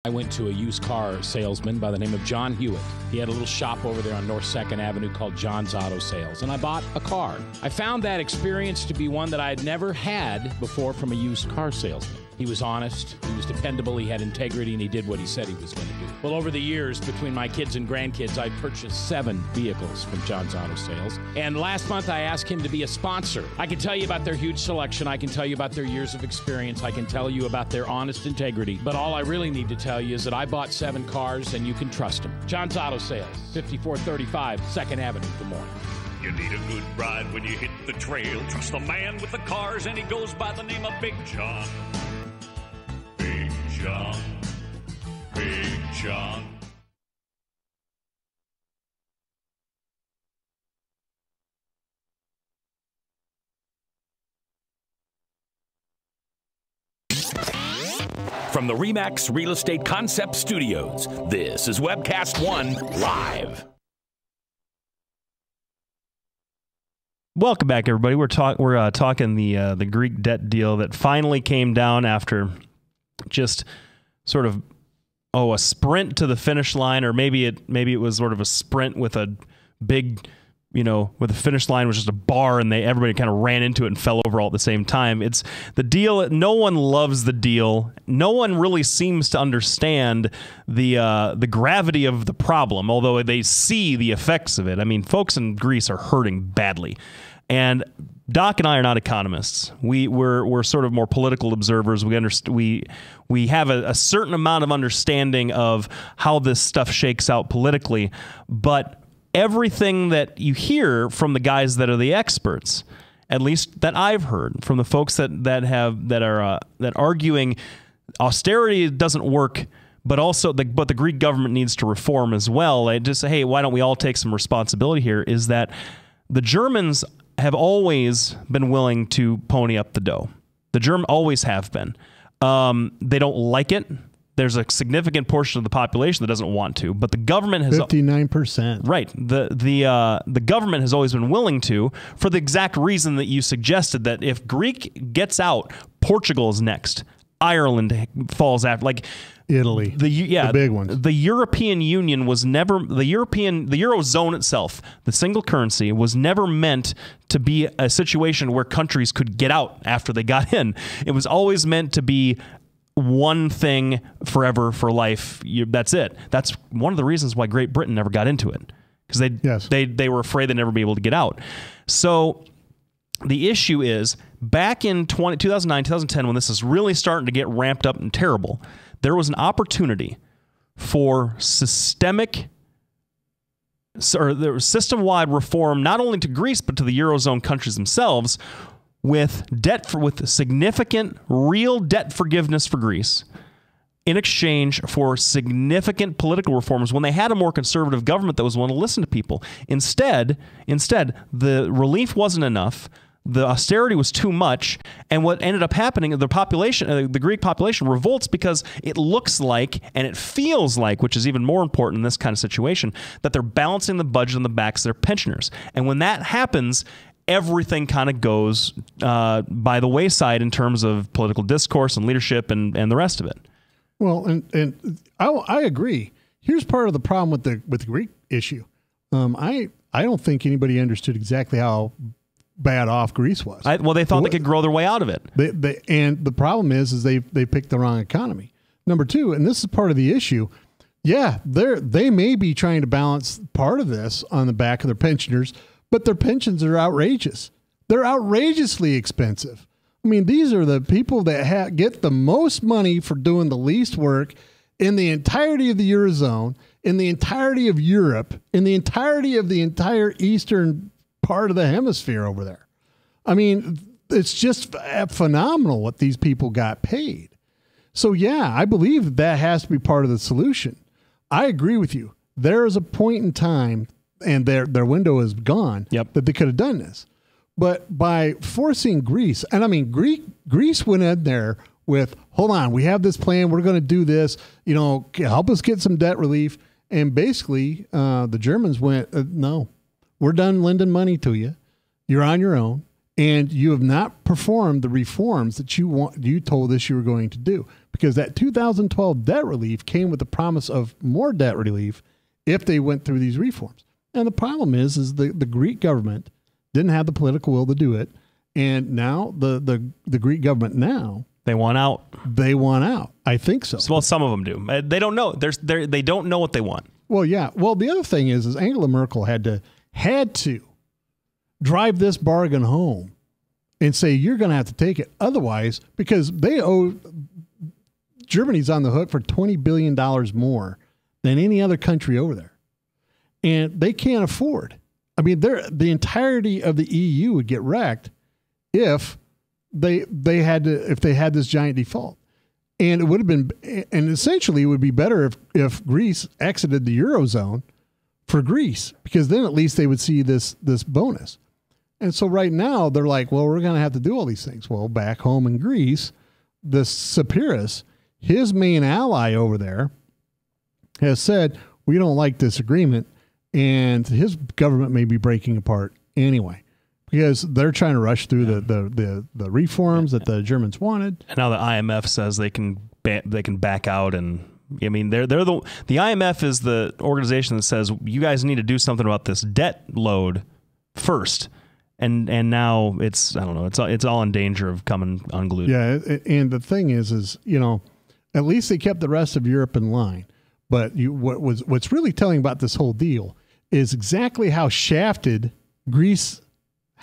I went to a used car salesman by the name of John Hewitt. He had a little shop over there on North 2nd Avenue called John's Auto Sales, and I bought a car. I found that experience to be one that I had never had before from a used car salesman. He was honest, he was dependable, he had integrity, and he did what he said he was going to do. Well, over the years, between my kids and grandkids, I purchased 7 vehicles from John's Auto Sales. And last month, I asked him to be a sponsor. I can tell you about their huge selection. I can tell you about their years of experience. I can tell you about their honest integrity. But all I really need to tell you is that I bought 7 cars, and you can trust them. John's Auto Sales, 5435 2nd Avenue, Des Moines. You need a good ride when you hit the trail. Trust the man with the cars, and he goes by the name of Big John. Big John. Big John. From the RE/MAX Real Estate Concept Studios, this is Webcast 1 Live. Welcome back, everybody. We're talking the Greek debt deal that finally came down after just sort of a sprint to the finish line, or maybe it was sort of a sprint with a big, where the finish line was just a bar and everybody kind of ran into it and fell over all at the same time. It's the deal. No one loves the deal. No one really seems to understand the gravity of the problem, although they see the effects of it. I mean, folks in Greece are hurting badly. And Doc and I are not economists. We're sort of more political observers. We have a certain amount of understanding of how this stuff shakes out politically, but everything that you hear from the guys that are the experts, at least that I've heard from the folks that are arguing austerity doesn't work, but also the Greek government needs to reform as well. They just say, hey, why don't we all take some responsibility here? Is that the Germans have always been willing to pony up the dough. The Germans always have been. They don't like it. There's a significant portion of the population that doesn't want to, but the government has 59%. Right. The government has always been willing to, for the exact reason that you suggested, that if Greek gets out, Portugal is next. Ireland falls after, like Italy. The big ones. The European Union was never the Eurozone itself. The single currency was never meant to be a situation where countries could get out after they got in. It was always meant to be one thing forever for life. That's it. That's one of the reasons why Great Britain never got into it, because they were afraid they'd never be able to get out. So the issue is, back in 2009, 2010, when this is really starting to get ramped up and terrible, there was an opportunity for system-wide reform, not only to Greece, but to the Eurozone countries themselves, with significant real debt forgiveness for Greece in exchange for significant political reforms when they had a more conservative government that was willing to listen to people. Instead, the relief wasn't enough. The austerity was too much, and what ended up happening, the Greek population revolts because it looks like, and it feels like, which is even more important in this kind of situation, that they're balancing the budget on the backs of their pensioners. And when that happens, everything kind of goes by the wayside in terms of political discourse and leadership and the rest of it. Well, and I agree. Here's part of the problem with the Greek issue. I don't think anybody understood exactly how bad off Greece was. Well, they thought they could grow their way out of it. And the problem is they picked the wrong economy. Number two, and this is part of the issue, yeah, they may be trying to balance part of this on the back of their pensioners, but their pensions are outrageous. They're outrageously expensive. I mean, these are the people that get the most money for doing the least work in the entirety of the Eurozone, in the entirety of Europe, in the entirety of the entire Eastern part of the hemisphere over there. I mean, it's just phenomenal what these people got paid. So yeah, I believe that has to be part of the solution. I agree with you. There is a point in time, and their window is gone, that they could have done this. But by forcing Greece, and I mean, Greece went in there with, hold on, we have this plan, we're going to do this, help us get some debt relief. And basically, the Germans went, no, we're done lending money to you. You're on your own, and you have not performed the reforms that you told us you were going to do. because that 2012 debt relief came with the promise of more debt relief if they went through these reforms. And the problem is the Greek government didn't have the political will to do it. And now the Greek government now, they want out. They want out. I think so. Well, some of them do. They don't know. They don't know what they want. Well, yeah. Well, the other thing is Angela Merkel had to drive this bargain home and say, you're going to have to take it. Otherwise, because Germany's on the hook for $20 billion more than any other country over there. And they can't afford. I mean, the entirety of the EU would get wrecked if they had this giant default. And it would have been, and essentially it would be better if Greece exited the Eurozone for Greece, because then at least they would see this bonus. And so right now they're like, well, we're going to have to do all these things. Well, back home in Greece, the Tsipras, his main ally over there, has said, we don't like this agreement, and his government may be breaking apart anyway, because they're trying to rush through the reforms that the Germans wanted. And now the IMF says they can back out, and I mean the IMF is the organization that says you guys need to do something about this debt load first, and now it's, I don't know, it's all in danger of coming unglued. Yeah, and the thing is at least they kept the rest of Europe in line. But what's really telling about this whole deal is exactly how shafted Greece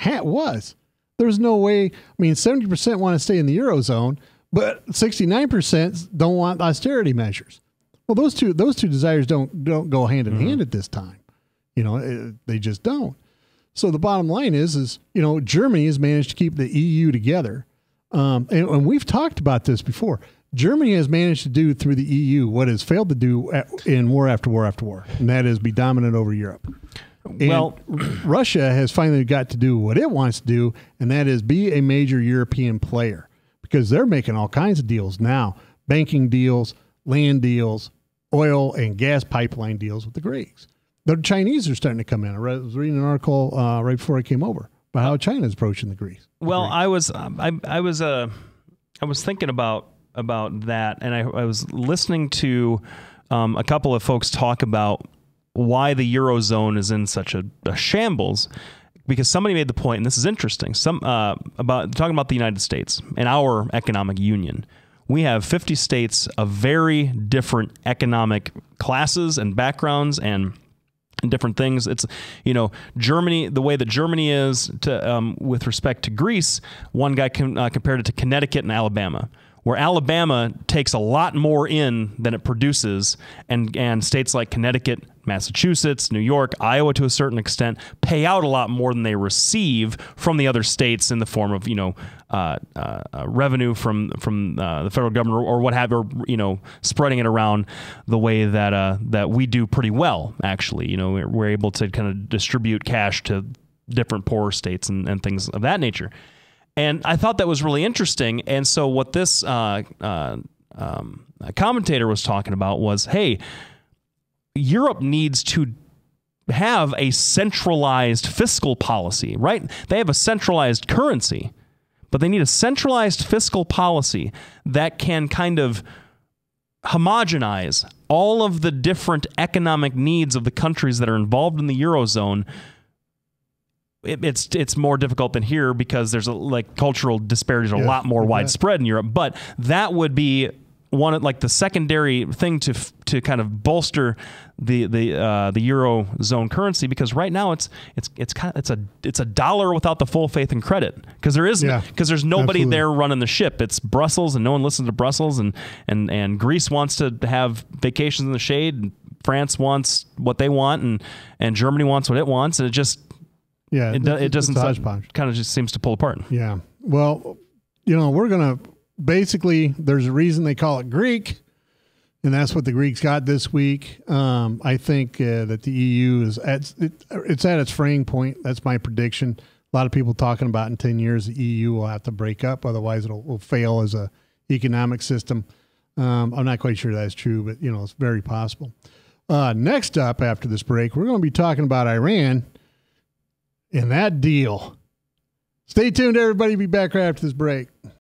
was. There's no way. I mean, 70% want to stay in the Eurozone, but 69% don't want austerity measures. Well, those two desires don't go hand in hand at this time. They just don't. So the bottom line is Germany has managed to keep the EU together, and we've talked about this before. Germany has managed to do through the EU what has failed to do in war after war after war, and that is be dominant over Europe. And Russia has finally got to do what it wants to do, and that is be a major European player, because they're making all kinds of deals now, banking deals, land deals, oil and gas pipeline deals with the Greeks. The Chinese are starting to come in. I was reading an article right before I came over about how China is approaching the Greeks. Well, I was thinking about that, and I was listening to a couple of folks talk about why the Eurozone is in such a shambles, because somebody made the point, and this is interesting, about talking about the United States and our economic union. We have 50 states of very different economic classes and backgrounds and different things. It's, Germany, the way that Germany is with respect to Greece, one guy compared it to Connecticut and Alabama, where Alabama takes a lot more in than it produces, and states like Connecticut, Massachusetts, New York, Iowa to a certain extent pay out a lot more than they receive from the other states in the form of revenue from the federal government or what have you, spreading it around the way that we do pretty well. Actually, we're able to kind of distribute cash to different poorer states and things of that nature. And I thought that was really interesting. And so what this commentator was talking about was, hey, Europe needs to have a centralized fiscal policy, right? They have a centralized currency, but they need a centralized fiscal policy that can kind of homogenize all of the different economic needs of the countries that are involved in the Eurozone. It's more difficult than here because there's cultural disparities are a lot more widespread in Europe, but that would be the secondary thing to kind of bolster the Eurozone currency, because right now it's a dollar without the full faith and credit, because there's nobody there running the ship. It's Brussels, and no one listens to Brussels, and Greece wants to have vacations in the shade, and France wants what they want, and Germany wants what it wants, and it just it doesn't kind of just seems to pull apart. Yeah. Well, we're going to basically, there's a reason they call it Greek, and that's what the Greeks got this week. I think that the EU is at its fraying point. That's my prediction. A lot of people talking about in 10 years the EU will have to break up, otherwise it will fail as a economic system. I'm not quite sure that's true, but it's very possible. Next up after this break, we're going to be talking about Iran and that deal. Stay tuned, everybody. Be back right after this break.